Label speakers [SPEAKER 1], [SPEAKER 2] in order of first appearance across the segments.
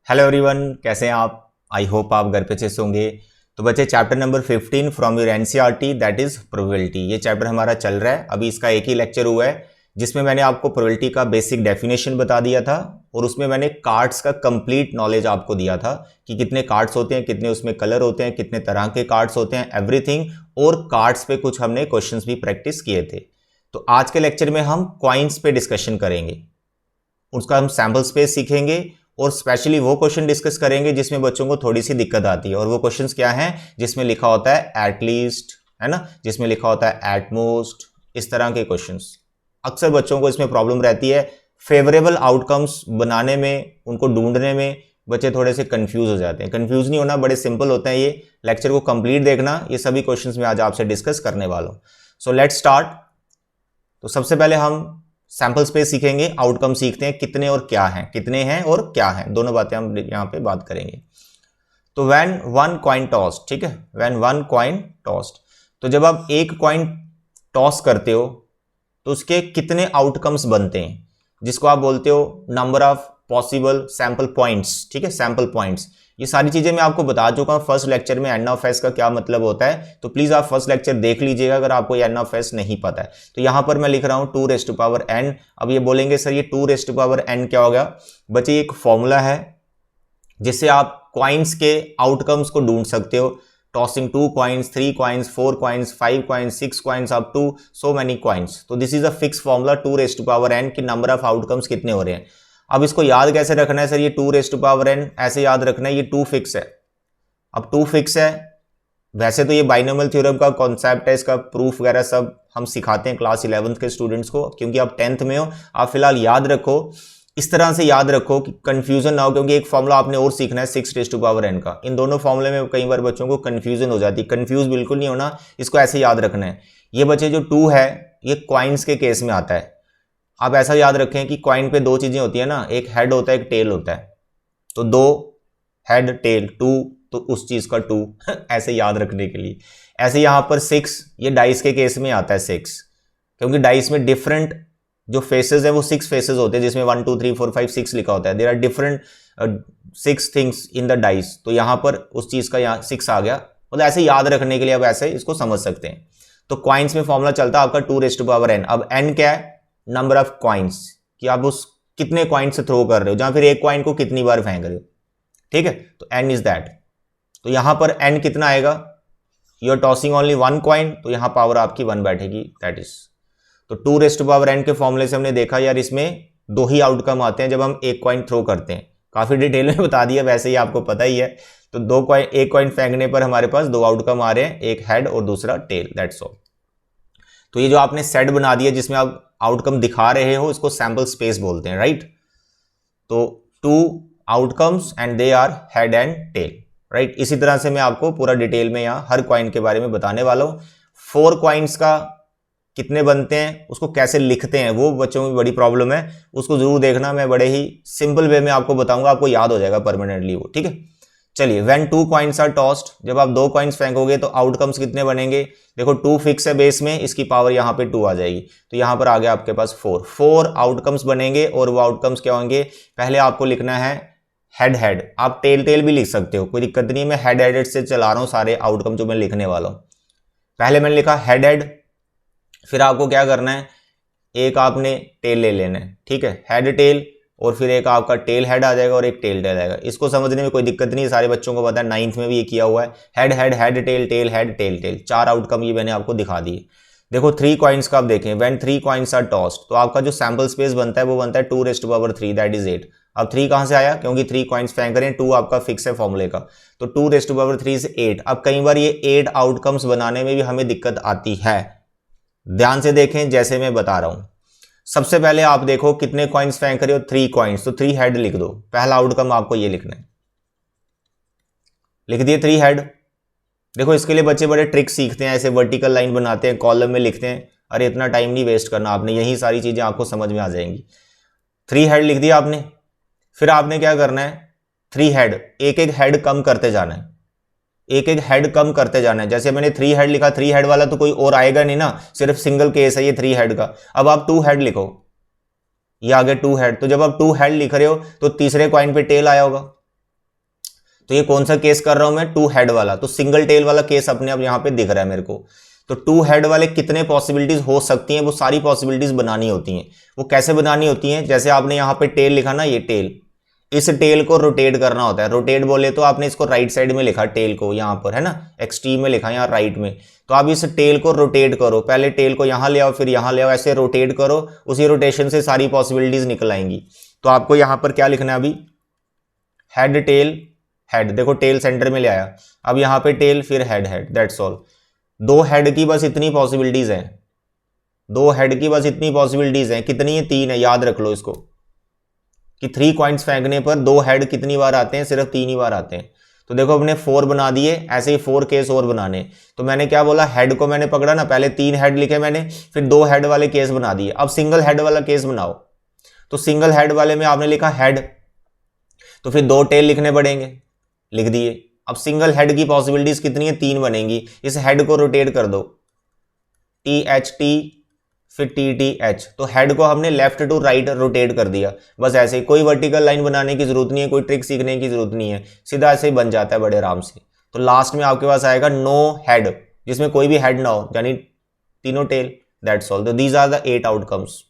[SPEAKER 1] Hello everyone, कैसे हैं आप। आई होप आप घर पे अच्छे से होंगे। तो बच्चे chapter number 15 from your NCERT that is probability, ये चैप्टर हमारा चल रहा है। अभी इसका एक ही लेक्चर हुआ है जिसमें मैंने आपको प्रोबेबिलिटी का बेसिक डेफिनेशन बता दिया था और उसमें मैंने कार्ड्स का कंप्लीट नॉलेज आपको दिया था कि कितने कार्ड्स होते हैं, कितने उसमें कलर होते हैं, कितने तरह के कार्ड्स होते हैं, एवरीथिंग। और कार्ड्स पे कुछ हमने क्वेश्चंस भी प्रैक्टिस किए थे। तो आज के लेक्चर में हम कॉइन्स पे डिस्कशन करेंगे, उसका हम सैम्पल स्पेस सीखेंगे और स्पेशली वो क्वेश्चन डिस्कस करेंगे जिसमें बच्चों को थोड़ी सी दिक्कत आती है। और वो क्वेश्चंस क्या हैं? जिसमें लिखा होता है एटलीस्ट, है ना, जिसमें लिखा होता है एटमोस्ट, इस तरह के क्वेश्चंस। अक्सर बच्चों को इसमें प्रॉब्लम रहती है, फेवरेबल आउटकम्स बनाने में, उनको ढूंढने में बच्चे थोड़े से कंफ्यूज हो जाते हैं। कंफ्यूज नहीं होना, बड़े सिंपल होते हैं। ये लेक्चर को कंप्लीट देखना, ये सभी क्वेश्चंस मैं आज आपसे डिस्कस करने वाला हूं। So let's start. तो सबसे पहले हम सैंपल स्पेस सीखेंगे, आउटकम सीखते हैं कितने और क्या हैं, कितने हैं और क्या हैं, दोनों बातें हम यहां पे बात करेंगे। तो व्हेन वन कॉइन टॉस्ड, ठीक है, व्हेन वन कॉइन टॉस्ड, तो जब आप एक कॉइन टॉस करते हो तो उसके कितने आउटकम्स बनते हैं, जिसको आप बोलते हो number of possible sample points. ठीक है, सैंपल पॉइंट्स, ये सारी चीजें मैं आपको बता चुका हूं फर्स्ट लेक्चर में एन ऑफ एस का क्या मतलब होता है। तो प्लीज आप फर्स्ट लेक्चर देख लीजिएगा अगर आपको एन ऑफ एस नहीं पता है। तो यहां पर मैं लिख रहा हूं 2n। अब ये बोलेंगे सर ये 2n क्या होगा? बच्चे एक फॉर्मूला है जिससे आप क्वाइंस के आउटकम्स को ढूंढ सकते हो। Tossing 2 coins, 3 coins, 4 coins, 5 coins, 6 coins up to so many coins। तो this is a fix formula 2n कि नंबर ऑफ आउटकम्स कितने हो रहे हैं। अब इसको याद कैसे रखना है? सर ये 2n ऐसे याद रखना है, ये 2 फिक्स है। अब 2 फिक्स है, वैसे तो ये बाइनोमियल थ्योरम का कॉन्सेप्ट है, इसका प्रूफ वगैरह सब हम सिखाते हैं क्लास 11th के स्टूडेंट्स को, क्योंकि आप 10th में हो। आप फिलहाल याद रखो, इस तरह से याद रखो कि कंफ्यूजन ना हो, क्योंकि एक फॉर्मूला आपने और सीखना है 6n का। इन दोनों फॉर्मूले में कई बार बच्चों को कंफ्यूजन हो जाती है। कंफ्यूज बिल्कुल नहीं होना, इसको ऐसे याद रखना है। ये बच्चे जो 2 है ये क्वाइंस के केस में आता है। आप ऐसा याद रखें कि कॉइन पे दो चीजें होती है ना, एक हेड होता है, एक टेल होता है। तो 2 हेड टेल 2, तो उस चीज का 2 ऐसे याद रखने के लिए। ऐसे यहां पर 6, ये डाइस के केस में आता है 6, क्योंकि डाइस में डिफरेंट जो फेसेस है वो 6 फेसेस होते हैं, जिसमें 1 2 3 4 5 6 लिखा होता है। There are different 6 things in the dice. तो यहां पर उस चीज का यहाँ 6 आ गया, मतलब ऐसे याद रखने के लिए आप ऐसे इसको समझ सकते हैं। तो क्वाइंस में फॉर्मूला चलता है आपका 2n। अब n क्या है? नंबर ऑफ क्वाइंस, कि आप उस कितने क्वाइन से थ्रो कर रहे हो, जहां फिर एक क्वाइन को कितनी बार फेंक रहे हो। ठीक है, तो n इज दैट। तो यहां पर n कितना आएगा? You are tossing only 1 coin, तो यहां पावर आपकी 1 बैठेगी, दैट इज। तो 2n के फॉर्मूले से हमने देखा यार इसमें 2 ही आउटकम आते हैं जब हम एक कॉइन थ्रो करते हैं। काफी डिटेल में बता दिया, वैसे ही आपको पता ही है। तो एक कॉइन फेंकने पर हमारे पास 2 आउटकम आ रहे हैं, एक हेड और दूसरा टेल, दैट्स ऑल। तो ये जो आपने सेट बना दिया जिसमें आप आउटकम दिखा रहे हो, इसको सैंपल स्पेस बोलते हैं, राइट। तो 2 outcomes and they are head and tail, right. इसी तरह से मैं आपको पूरा डिटेल में यहां हर क्वाइन के बारे में बताने वाला हूं। 4 क्वाइंस का कितने बनते हैं, उसको कैसे लिखते हैं, वो बच्चों में बड़ी प्रॉब्लम है, उसको जरूर देखना। मैं बड़े ही सिंपल वे में आपको बताऊंगा, आपको याद हो जाएगा परमानेंटली वो, ठीक है। चलिए, व्हेन 2 कॉइन्स आर टॉस्ड, जब आप 2 कॉइन्स फेंकोगे तो आउटकम्स कितने बनेंगे? देखो 2 फिक्स है बेस में, इसकी पावर यहां पे 2 आ जाएगी, तो यहां पर आ गया आपके पास 4 आउटकम्स बनेंगे। और वो आउटकम्स क्या होंगे? पहले आपको लिखना है हेड हेड, आप टेल टेल भी लिख सकते हो, कोई दिक्कत नहीं। मैं हेड हेडेड से चला रहा हूं सारे आउटकम जो मैं लिखने वाला हूं। पहले मैंने लिखा हेड हेड, फिर आपको क्या करना है, एक आपने टेल ले लेना है, ठीक है, हेड टेल, और फिर एक आपका टेल हेड आ जाएगा और एक टेल टेल आएगा। इसको समझने में कोई दिक्कत नहीं है, सारे बच्चों को पता है, 9th में भी ये किया हुआ है। Head head head tail tail head tail tail, 4 outcome ये मैंने आपको दिखा दिए। देखो 3 कॉइन्स का आप देखें, व्हेन 3 कॉइन्स आर टॉस्ड, तो आपका जो सैंपल स्पेस बनता है वो बनता है 2n दैट इज 8। अब 3 कहां से आया? क्योंकि 3 कॉइन्स फेंक रहे हैं, 2 आपका फिक्स है फॉर्मूले का, तो 2n से 8। अब कई बार ये 8 आउटकम्स बनाने में भी हमें दिक्कत आती है। ध्यान से देखें जैसे मैं बता रहा हूं। सबसे पहले आप देखो कितने कॉइन्स फेंक रहे हो, 3 कॉइन्स, तो 3 हेड लिख दो। पहला आउटकम आपको ये लिखना है, लिख दिए 3 हेड। देखो इसके लिए बच्चे बड़े ट्रिक सीखते हैं, ऐसे वर्टिकल लाइन बनाते हैं, कॉलम में लिखते हैं। अरे इतना टाइम नहीं वेस्ट करना आपने, यही सारी चीजें आपको समझ में आ जाएंगी। 3 हेड लिख दिया आपने, फिर आपने क्या करना है, 3 हेड, एक एक हेड कम करते जाना है, एक एक हेड कम करते जाना है। जैसे मैंने 3 हेड लिखा, 3 हेड वाला तो कोई और आएगा नहीं ना, सिर्फ सिंगल केस है ये 3 हेड का। अब आप 2 हेड लिखो, ये आगे 2 हेड, तो जब आप 2 हेड लिख रहे हो तो तीसरे कॉइन पे टेल आया होगा, तो ये कौन सा केस कर रहा हूं मैं, टू हेड वाला, तो सिंगल टेल वाला केस अपने आप यहां पे दिख रहा है मेरे को। तो टू हेड वाले कितने पॉसिबिलिटीज हो सकती हैं, वो सारी पॉसिबिलिटीज बनानी होती हैं। वो कैसे बनानी होती हैं, जैसे आपने यहां पे टेल लिखा ना, ये टेल, इस टेल को रोटेट करना होता है। रोटेट बोले तो आपने इसको राइट साइड में लिखा टेल को, यहां पर है ना, एक्सट्रीम में लिखा यहाँ राइट में। तो आप इस टेल को रोटेट करो, पहले टेल को यहां ले आओ फिर यहां ले आओ, ऐसे रोटेट करो, उसी रोटेशन से सारी पॉसिबिलिटीज निकल आएंगी। तो आपको यहां पर क्या लिखना है अभी, हेड टेल हेड, देखो टेल सेंटर में ले आया, अब यहां पे टेल फिर हेड हेड, दैट्स ऑल। दो हेड की बस इतनी पॉसिबिलिटीज हैं, दो हेड की बस इतनी पॉसिबिलिटीज हैं, कितनी है, तीन है, याद रख लो इसको कि 3 कॉइन्स फेंकने पर दो हेड कितनी बार आते हैं, सिर्फ 3 ही बार आते हैं। तो देखो अपने 4 बना दिए, ऐसे ही 4 केस और बनाने। तो मैंने क्या बोला, हेड को मैंने पकड़ा ना, पहले 3 हेड लिखे मैंने, फिर 2 हेड वाले केस बना दिए। अब सिंगल हेड वाला केस बनाओ, तो सिंगल हेड वाले में आपने लिखा हेड, तो फिर 2 टेल लिखने पड़ेंगे, लिख दिए। अब सिंगल हेड की पॉसिबिलिटीज कितनी है, 3 बनेंगी। इस हेड को रोटेट कर दो, टी एच टी फिर टी टी एच, तो हेड को हमने लेफ्ट टू राइट रोटेट कर दिया। बस ऐसे ही, कोई वर्टिकल लाइन बनाने की जरूरत नहीं है, कोई ट्रिक सीखने की जरूरत नहीं है, सीधा ऐसे ही बन जाता है बड़े आराम से। तो लास्ट में आपके पास आएगा नो हेड, जिसमें कोई भी हेड ना हो, यानी तीनों टेल, दैट्स ऑल। तो दीज आर द 8 आउटकम्स।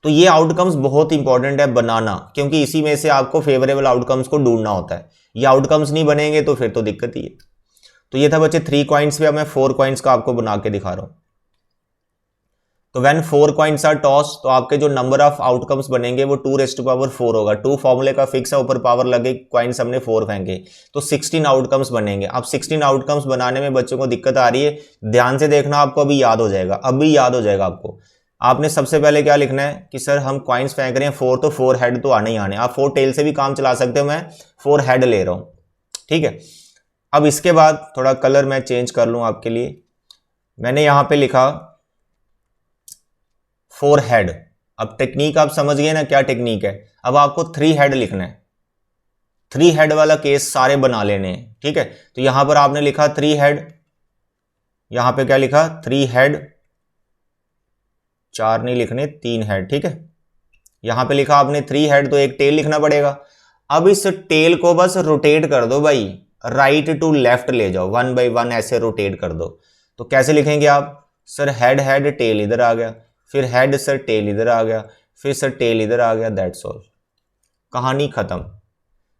[SPEAKER 1] तो ये आउटकम्स बहुत इंपॉर्टेंट है बनाना, क्योंकि इसी में से आपको फेवरेबल आउटकम्स को ढूंढना होता है। ये आउटकम्स नहीं बनेंगे तो फिर तो दिक्कत ही है। तो ये था बच्चे 3 कॉइन्स पे, अब मैं 4 कॉइन्स का आपको बना के दिखा रहा हूं। तो व्हेन 4 कॉइन्स आर टॉस, तो आपके जो नंबर ऑफ आउटकम्स बनेंगे वो 2⁴ होगा। 2 फॉर्मूले का फिक्स है, ऊपर पावर लगे, कॉइन्स हमने 4 फेंके, तो 16 आउटकम्स बनेंगे। अब 16 आउटकम्स बनाने में बच्चों को दिक्कत आ रही है, ध्यान से देखना, आपको अभी याद हो जाएगा, अभी याद हो जाएगा आपको। आपने सबसे पहले क्या लिखना है कि सर हम कॉइन्स फेंक रहे हैं 4, तो 4 हेड तो आने ही आने। आप 4 टेल से भी काम चला सकते हो, मैं 4 हेड ले रहा हूं, ठीक है। अब इसके बाद थोड़ा कलर मैं चेंज कर लूं आपके लिए, मैंने यहां पे लिखा 4 हेड। अब टेक्निक आप समझ गए ना, क्या टेक्निक है। अब आपको 3 हेड लिखना है, 3 हेड वाला केस सारे बना लेने हैं, ठीक है। तो यहां पर आपने लिखा 3 हेड, यहां पे क्या लिखा, 3 हेड, 4 नहीं लिखने, 3 हेड, ठीक है। यहां पे लिखा आपने 3 हेड, तो एक टेल लिखना पड़ेगा। अब इस टेल को बस रोटेट कर दो भाई, राइट टू लेफ्ट ले जाओ, 1 बाय 1 ऐसे रोटेट कर दो। तो कैसे लिखेंगे आप, सर हेड हेड टेल इधर आ गया, फिर हेड सर टेल इधर आ गया, फिर सर टेल इधर आ गया, दैट्स ऑल, कहानी खत्म।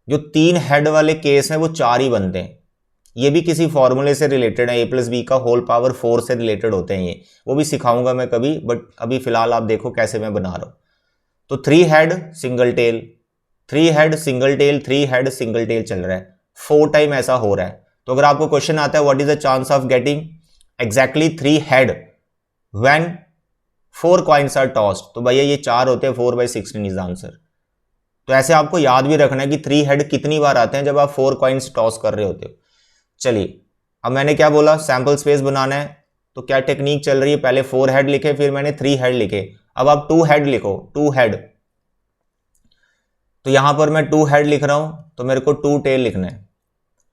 [SPEAKER 1] जो 3 हेड वाले केस हैं वो 4 ही बनते हैं। ये भी किसी फॉर्मूले से रिलेटेड है, a+b का होल पावर 4 से रिलेटेड होते हैं ये, वो भी सिखाऊंगा मैं कभी, बट अभी फिलहाल आप देखो कैसे मैं बना रहा हूं। तो 3 head single tail, 3 head single tail, 3 head single tail चल रहा है, 4 टाइम ऐसा हो रहा है। तो अगर आपको क्वेश्चन आता है what is the chance of getting exactly 3 head when 4 coins are tossed, तो भैया ये 4 होते हैं, 4/16 इज आंसर। तो ऐसे आपको याद भी रखना है कि 3 हेड कितनी बार आते हैं जब आप 4 कॉइन्स टॉस कर रहे होते हो। चलिए, अब मैंने क्या बोला, सैंपल स्पेस बनाना है, तो क्या टेक्निक चल रही है, पहले 4 हेड लिखे, फिर मैंने 3 हेड लिखे। अब आप 2 हेड लिखो, 2 हेड, तो यहां पर मैं 2 हेड लिख रहा हूं, तो मेरे को 2 टेल लिखना है।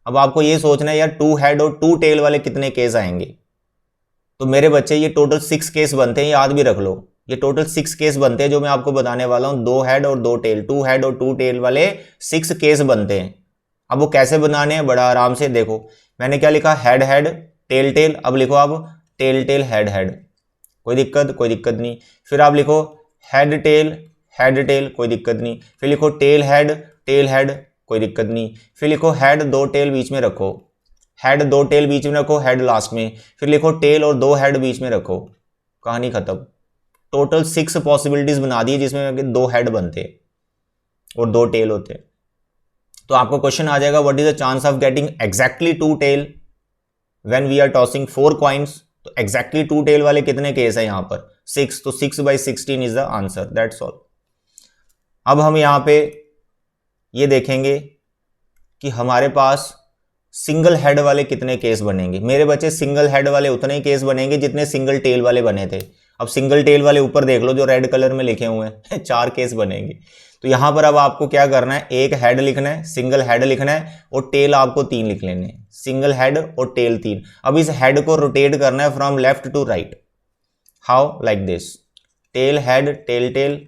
[SPEAKER 1] अब आपको ये सोचना है यार 2 हेड और 2 टेल वाले कितने केस आएंगे। तो मेरे बच्चे ये टोटल 6 केस बनते हैं, याद भी रख लो, ये टोटल 6 केस बनते हैं जो मैं आपको बताने वाला हूं। 2 हेड और 2 टेल, 2 हेड और 2 टेल वाले 6 केस बनते हैं। अब वो कैसे बनाने हैं, बड़ा आराम से देखो, मैंने क्या लिखा, हेड हेड टेल टेल, अब लिखो आप टेल टेल हेड हेड, कोई दिक्कत नहीं। फिर आप लिखो हेड टेल, कोई दिक्कत नहीं। फिर लिखो टेल हेड, कोई दिक्कत नहीं। फिर लिखो हेड 2 टेल बीच में रखो, हेड 2 टेल बीच में रखो, हेड लास्ट में। फिर लिखो टेल और 2 हेड बीच में रखो, कहानी खत्म। टोटल 6 पॉसिबिलिटीज बना दी जिसमें 2 हेड बनते और 2 टेल होते। तो आपको क्वेश्चन आ जाएगा what is the chance of getting exactly 2 tail when we are tossing 4 coins. तो एग्जैक्टली 2 टेल वाले कितने केस है यहां पर, 6, तो 6/16 is the answer, that's all. अब हम यहां पे ये देखेंगे कि हमारे पास सिंगल हेड वाले कितने केस बनेंगे। मेरे बच्चे सिंगल हेड वाले उतने ही केस बनेंगे जितने सिंगल टेल वाले बने थे। अब सिंगल टेल वाले ऊपर देख लो जो रेड कलर में लिखे हुए हैं 4 केस बनेंगे। तो यहां पर अब आपको क्या करना है, एक हेड लिखना है, सिंगल हेड लिखना है, और टेल आपको 3 लिख लेने हैं, सिंगल हेड और टेल 3। अब इस हेड को रोटेट करना है from left to right, how, like this, tail head tail tail,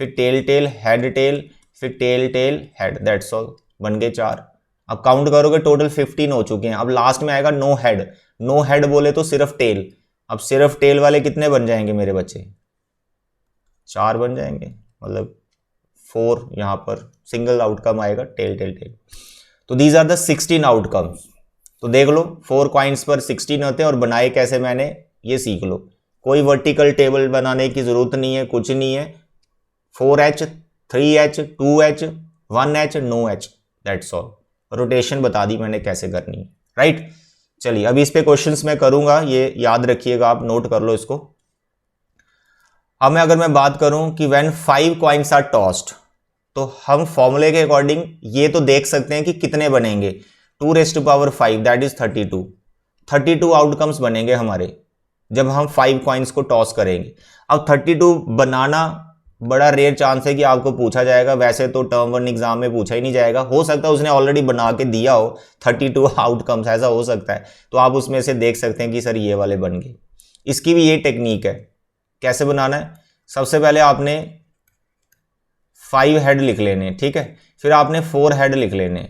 [SPEAKER 1] फिर टेल टेल हेड टेल, फिर tail tail head, that's all, बन गए 4। अब काउंट करोगे टोटल 15 हो चुके हैं। अब लास्ट में आएगा नो हेड, नो हेड बोले तो सिर्फ टेल। अब सिर्फ टेल वाले कितने बन जाएंगे मेरे बच्चे? 4 बन जाएंगे, मतलब 4 यहां पर सिंगल आउटकम आएगा, टेल टेल टेल। तो दीज आर द 16 आउटकम्स। तो देख लो 4 कॉइन्स पर 16 होते हैं, और बनाए कैसे मैंने ये सीख लो। कोई वर्टिकल टेबल बनाने की जरूरत नहीं है, कुछ नहीं है। 4H 3H 2H 1H no H, that's all. Rotation बता दी मैंने कैसे करनी है, राइट। चलिए अभी इस पे क्वेश्चंस मैं करूंगा, ये याद रखिएगा, आप नोट कर लो इसको। अब अगर मैं बात करूं कि व्हेन 5 कॉइन्स आर टॉस्ड, तो हम फॉर्मूले के अकॉर्डिंग ये तो देख सकते हैं कि कितने बनेंगे। 2⁵ दैट इज 32। 32 आउटकम्स बनेंगे हमारे जब हम 5 कॉइन्स को टॉस करेंगे। अब 32 बनाना बड़ा रेयर चांस है कि आपको पूछा जाएगा, वैसे तो टर्म 1 एग्जाम में पूछा ही नहीं जाएगा। हो सकता है उसने ऑलरेडी बना के दिया हो 32 आउटकम्स, ऐसा हो सकता है, तो आप उसमें से देख सकते हैं कि सर ये वाले बन गए। इसकी भी ये टेक्निक है, कैसे बनाना है। सबसे पहले आपने 5 हेड लिख लेने, ठीक है, फिर आपने 4 हेड लिख लेने,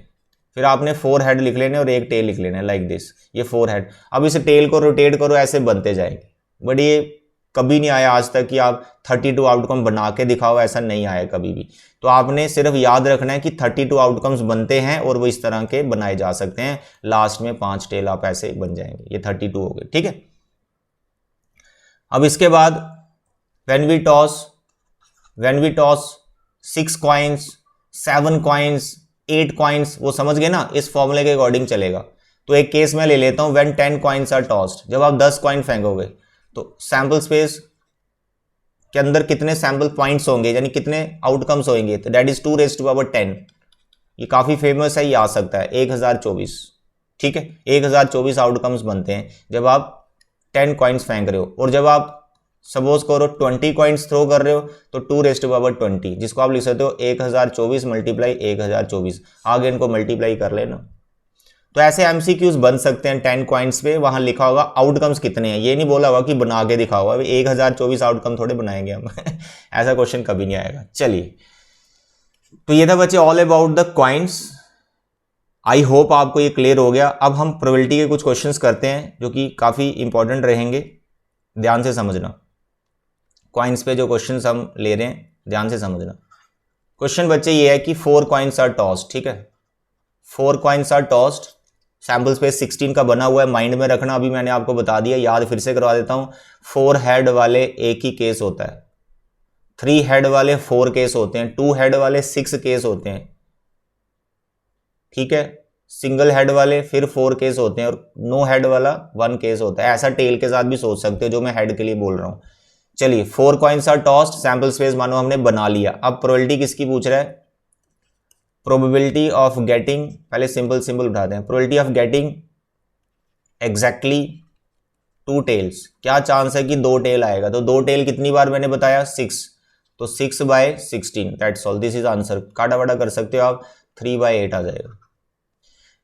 [SPEAKER 1] फिर आपने 4 हेड लिख लेने और एक टेल लिख लेना, लाइक दिस, ये 4 हेड। अब इस टेल को रोटेट करो, ऐसे बनते जाएंगे। बट ये कभी नहीं आया आज तक कि आप 32 आउटकम बना के दिखाओ, ऐसा नहीं आया कभी भी। तो आपने सिर्फ याद रखना है कि 32 आउटकम्स बनते हैं और वो इस तरह के बनाए जा सकते हैं। लास्ट में 5 टेल आप ऐसे बन जाएंगे, ये 32 हो गए, ठीक है। अब इसके बाद when we toss 6 coins 7 coins 8 coins, वो समझ गए ना, इस फॉर्मूले के अकॉर्डिंग चलेगा। तो एक केस मैं ले लेता हूं, when 10 कॉइन्स आर टॉस्ड, जब आप 10 कॉइन फेंकोगे तो सैंपल स्पेस के अंदर कितने सैंपल पॉइंट्स होंगे, यानी कितने आउटकम्स होंगे, तो दैट इज 2⁻10। ये काफी फेमस है, ये आ सकता है 1024, ठीक है। 1024 आउटकम्स बनते हैं जब आप 10 कॉइन्स फेंक रहे हो। और जब आप सपोज करो 20 कॉइन्स थ्रो कर रहे हो तो 2⁻20, जिसको आप लिख सकते हो 1024 मल्टीप्लाई 1024, आगे इनको मल्टीप्लाई कर लेना। तो ऐसे एमसीक्यूज बन सकते हैं 10 कॉइन्स पे, वहां लिखा होगा आउटकम्स कितने हैं, ये नहीं बोला होगा कि बना के दिखा होगा। 1024 आउटकम थोड़े बनाएंगे हम ऐसा क्वेश्चन कभी नहीं आएगा। चलिए, तो ये था बच्चे all about the coins. I hope आपको ये क्लियर हो गया। अब हम प्रोबेबिलिटी के कुछ क्वेश्चंस करते हैं जो कि काफी इंपॉर्टेंट रहेंगे, ध्यान से समझना। कॉइन्स पे जो क्वेश्चंस हम ले रहे हैं ध्यान से समझना। क्वेश्चन बच्चे ये है कि 4 कॉइन्स आर टॉस्ड, ठीक है, 4 coins are tossed, sample space 16 का बना हुआ है, माइंड में रखना। अभी मैंने आपको बता दिया, याद फिर से करवा देता हूं। 4 हेड वाले एक ही केस होता है, 3 हेड वाले 4 केस होते हैं, 2 हेड वाले 6 केस होते हैं, ठीक है। सिंगल हेड वाले फिर 4 केस होते हैं, और नो हेड वाला 1 केस होता है। ऐसा टेल के साथ भी सोच सकते हो, जो मैं हेड के लिए बोल रहा हूं। चलिए, 4 coins are tossed, sample space मानो हमने बना लिया। अब प्रोबेबिलिटी किसकी पूछ रहा है? प्रोबेबिलिटी ऑफ गेटिंग, पहले सिंपल उठाते हैं। Probability of getting exactly 2 tails, क्या चांस है कि 2 टेल आएगा? तो 2 टेल कितनी बार मैंने बताया? 6, तो 6/16, that's all, this is answer. काटा वाटा कर सकते हो आप, 3/8 आ जाएगा।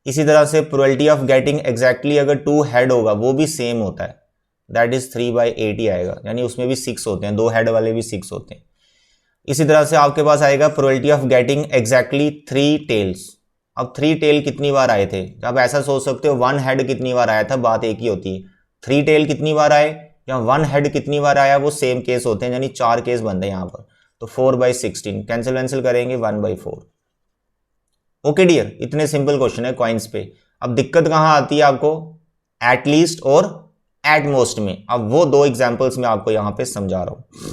[SPEAKER 1] इसी तरह से प्रोबेबिलिटी ऑफ गेटिंग एग्जैक्टली अगर 2 हेड होगा, वो भी सेम होता है, दैट इज 3/8 ही आएगा, यानी उसमें भी 6 होते हैं, 2 हेड वाले भी 6 होते हैं। इसी तरह से आपके पास आएगा probability of getting exactly 3 tails. अब 3 टेल कितनी बार आए थे? आप ऐसा सोच सकते हो 1 हेड कितनी बार आया था, बात एक ही होती है। 3 टेल कितनी बार आए या 1 हेड कितनी बार आया, वो सेम केस होते हैं, यानी 4 केस बनते हैं यहाँ पर। तो 4/16 कैंसिल करेंगे, 1/4। ओके डियर, इतने सिंपल क्वेश्चन है कॉइन्स पे। अब दिक्कत कहां आती है आपको? एटलीस्ट और एटमोस्ट में। अब वो 2 एग्जांपल्स मैं आपको यहां पे समझा रहा हूं।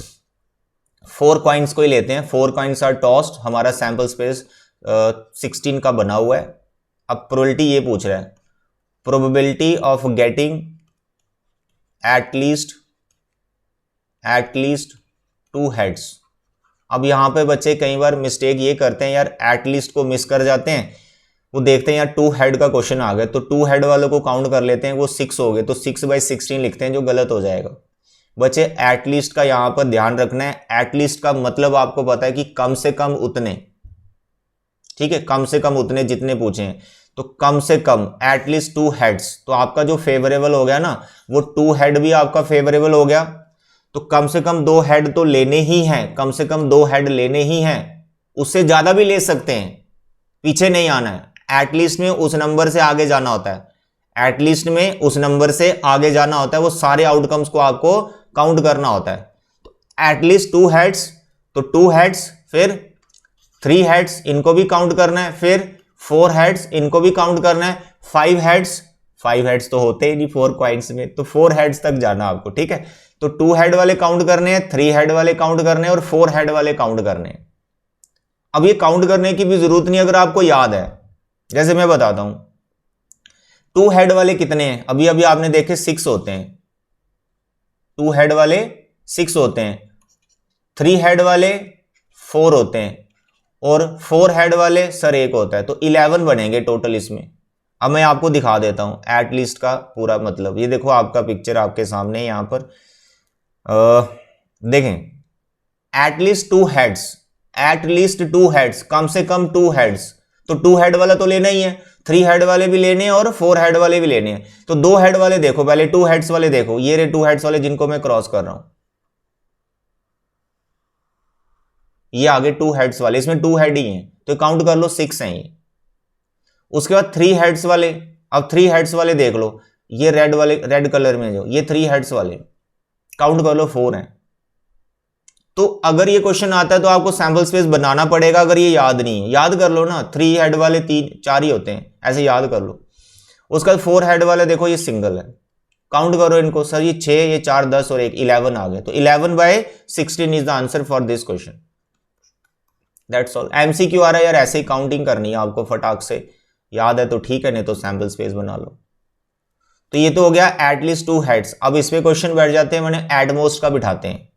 [SPEAKER 1] 4 कॉइन्स को ही लेते हैं। 4 कॉइन्स आर टॉस्ड, हमारा सैंपल स्पेस 16 का बना हुआ है। अब प्रोबेबिलिटी ये पूछ रहा है, probability of getting at least 2 heads. अब यहां पे बच्चे कई बार मिस्टेक ये करते हैं यार, एटलीस्ट को मिस कर जाते हैं। वो देखते हैं यार 2 हेड का क्वेश्चन आ गया, तो 2 हेड वालों को काउंट कर लेते हैं, वो 6 हो गए, तो 6/16 लिखते हैं, जो गलत हो जाएगा। बच्चे एटलीस्ट का यहां पर ध्यान रखना है। एटलीस्ट का मतलब आपको पता है कि कम से कम उतने, ठीक है, कम से कम उतने जितने पूछे हैं। तो कम से कम एटलीस्ट 2 हेड्स, तो आपका जो फेवरेबल हो गया ना, वो 2 हेड भी आपका फेवरेबल हो गया। तो कम से कम 2 हेड तो लेने ही हैं, कम से कम 2 हेड लेने ही हैं। उससे ज्यादा भी ले सकते हैं, पीछे नहीं आना है। एटलीस्ट में उस नंबर से आगे जाना होता है, एटलीस्ट में उस नंबर से आगे जाना होता है, वो सारे आउटकम्स को आपको काउंट करना होता है। तो एटलीस्ट 2 हेड्स, तो 2 हेड्स, फिर 3 हेड्स, इनको भी काउंट करना है, फिर 4 हेड्स, इनको भी काउंट करना है, 5 हेड्स, 5 हेड्स तो होते ही नहीं 4 क्वाइंट्स में, तो 4 हेड्स तक जाना आपको, ठीक है। तो 2 हेड वाले काउंट करने हैं, 3 हेड वाले काउंट करने हैं और 4 हेड वाले काउंट करने हैं। अब ये काउंट करने की भी जरूरत नहीं अगर आपको याद है, जैसे मैं बताता हूं 2 हेड वाले कितने हैं, अभी अभी आपने देखे 6 होते हैं, 2 हेड वाले 6 होते हैं, 3 हेड वाले 4 होते हैं और 4 हेड वाले सर 1 होता है, तो 11 बनेंगे टोटल इसमें। अब मैं आपको दिखा देता हूं एटलीस्ट का पूरा मतलब, ये देखो आपका पिक्चर आपके सामने यहां पर देखें, एटलीस्ट 2 हेड्स, एटलीस्ट 2 हेड्स, कम से कम 2 हेड्स, तो 2 हेड वाला तो लेना ही है, 3 हेड वाले भी लेने हैं और 4 हेड वाले भी लेने हैं। तो 2 हेड वाले देखो, पहले 2 हेड्स वाले देखो, ये रहे 2 हेड्स वाले जिनको मैं क्रॉस कर रहा हूं, ये आगे 2 हेड्स वाले, इसमें 2 हेड ही हैं तो काउंट कर लो 6 हैं ये। उसके बाद 3 हेड्स वाले, अब 3 हेड्स वाले देख लो, ये रेड वाले, रेड कलर में जो ये 3 हेड्स वाले काउंट कर लो 4 हैं। तो अगर ये क्वेश्चन आता है तो आपको सैंपल स्पेस बनाना पड़ेगा, अगर ये याद नहीं है याद कर लो ना, 3 हेड वाले 4 ही होते हैं, ऐसे याद कर लो। उसके बाद 4 हेड वाले देखो ये सिंगल है, काउंट करो इनको, सर ये 6, ये 4, 10 और 1 11 आ गए, तो 11/16 is the answer for this question. That's all. MCQ आ रहा है यार, ऐसे ही काउंटिंग करनी है आपको, फटाक से याद है तो ठीक है, नहीं तो सैंपल स्पेस बना लो। तो ये तो हो गया एटलीस्ट 2 हेड्स। अब इस पे क्वेश्चन बैठ जाते हैं, मैंने एटमोस्ट का बिठाते हैं,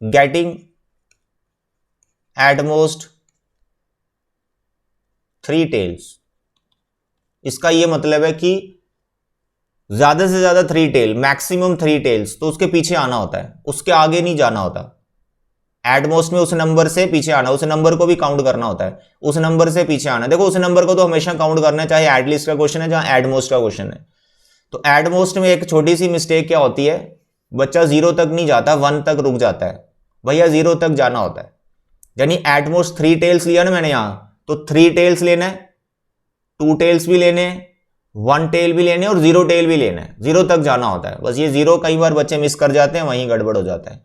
[SPEAKER 1] गेटिंग एटमोस्ट 3 टेल्स। इसका ये मतलब है कि ज्यादा से ज्यादा 3 टेल, मैक्सिमम 3 टेल्स, तो उसके पीछे आना होता है, उसके आगे नहीं जाना होता। एटमोस्ट में उस नंबर से पीछे आना, उस नंबर को भी काउंट करना होता है, उस नंबर से पीछे आना। देखो उस नंबर को तो हमेशा काउंट करना है, चाहे एटलीस्ट का क्वेश्चन है चाहे एटमोस्ट का क्वेश्चन है। तो एटमोस्ट में एक छोटी सी मिस्टेक क्या होती है, बच्चा 0 तक नहीं जाता, 1 तक रुक जाता है, भैया 0 तक जाना होता है। यानी एटमोस्ट 3 टेल्स लिया ना मैंने यहां, तो 3 टेल्स लेना है, 2 टेल्स भी लेने हैं, 1 टेल भी लेने और 0 टेल भी लेना है, 0 तक जाना होता है। बस ये 0 कई बार बच्चे मिस कर जाते हैं, वहीं गड़बड़ हो जाता है।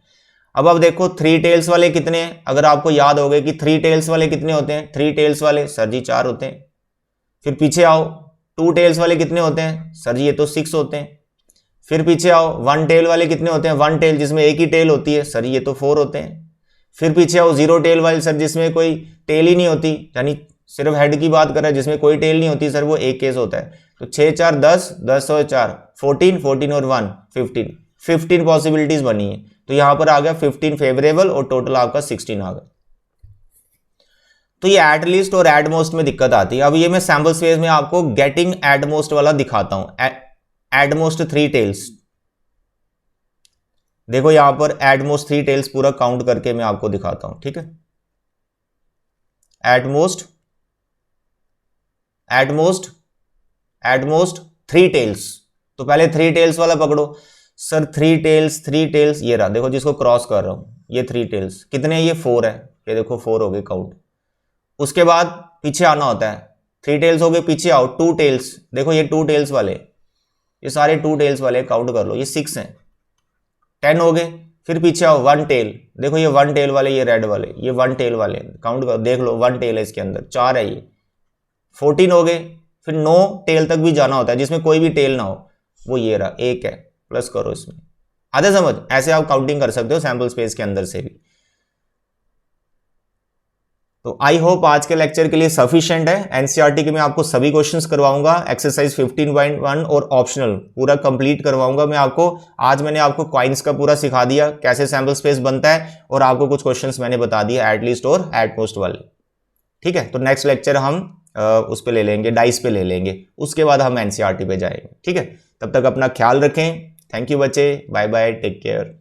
[SPEAKER 1] अब देखो 3 टेल्स वाले कितने हैं, अगर आपको याद हो गए कि 3 टेल्स वाले कितने होते हैं, 3 टेल्स वाले सर जी 4 होते हैं। फिर पीछे आओ, 2 टेल्स वाले कितने होते हैं, सर जी ये तो 6 होते हैं। फिर पीछे आओ, 1 टेल वाले कितने होते हैं, 1 टेल जिसमें एक ही टेल होती है, सर ये तो 4 होते हैं। फिर पीछे आओ 0 टेल वाले, सर जिसमें कोई टेल ही नहीं होती, यानी सिर्फ हेड की बात कर रहे हैं, जिसमें कोई टेल नहीं होती, सर वो एक केस होता है। तो 6 4 10, 10 और 4 14, 14 और 1 15, 15 पॉसिबिलिटीज बनी है। तो यहां पर आ गया 15 फेवरेबल और टोटल आपका 16 आ गया। तो ये एटलीस्ट और एटमोस्ट में दिक्कत आती है। अब ये मैं सैंपल स्पेस में आपको गेटिंग एटमोस्ट वाला दिखाता हूं, एटमोस्ट 3 टेल्स। देखो यहां पर एटमोस्ट 3 टेल्स पूरा काउंट करके मैं आपको दिखाता हूं, ठीक है। एटमोस्ट 3 टेल्स, तो पहले 3 टेल्स वाला पकड़ो सर, 3 टेल्स ये रहा, देखो जिसको क्रॉस कर रहा हूं, ये 3 टेल्स कितने, ये 4 है, ये देखो 4 हो गए काउंट। उसके बाद पीछे आना होता है, 3 टेल्स हो गए, पीछे आओ 2 टेल्स, देखो ये 2 टेल्स वाले, ये सारे 2 टेल्स वाले काउंट कर लो, ये 6 हैं, 10 हो गए। फिर पीछे आओ 1 टेल, देखो ये 1 टेल वाले, ये रेड वाले, ये 1 टेल वाले काउंट करो, देख लो 1 टेल है इसके अंदर, 4 है ये, 14 हो गए। फिर 9 टेल तक भी जाना होता है, जिसमें कोई भी टेल ना हो, वो ये रहा 1 है, प्लस करो इसमें, आधे समझ। ऐसे आप काउंटिंग कर सकते हो सैंपल स्पेस के अंदर से भी। तो आई होप आज के लेक्चर के लिए सफिशिएंट है। एनसीईआरटी के मैं आपको सभी क्वेश्चंस करवाऊंगा, एक्सरसाइज 15.1 और ऑप्शनल पूरा कंप्लीट करवाऊंगा मैं आपको। आज मैंने आपको कॉइन्स का पूरा सिखा दिया, कैसे सैंपल स्पेस बनता है, और आपको कुछ क्वेश्चंस मैंने बता दिया एटलीस्ट और एटमोस्ट वाले, ठीक है। तो नेक्स्ट लेक्चर हम उस पे ले लेंगे, डाइस पे ले लेंगे, उसके बाद हम एनसीईआरटी पे जाएंगे, ठीक है। तब तक अपना ख्याल रखें। थैंक यू बच्चे, बाय बाय, टेक केयर।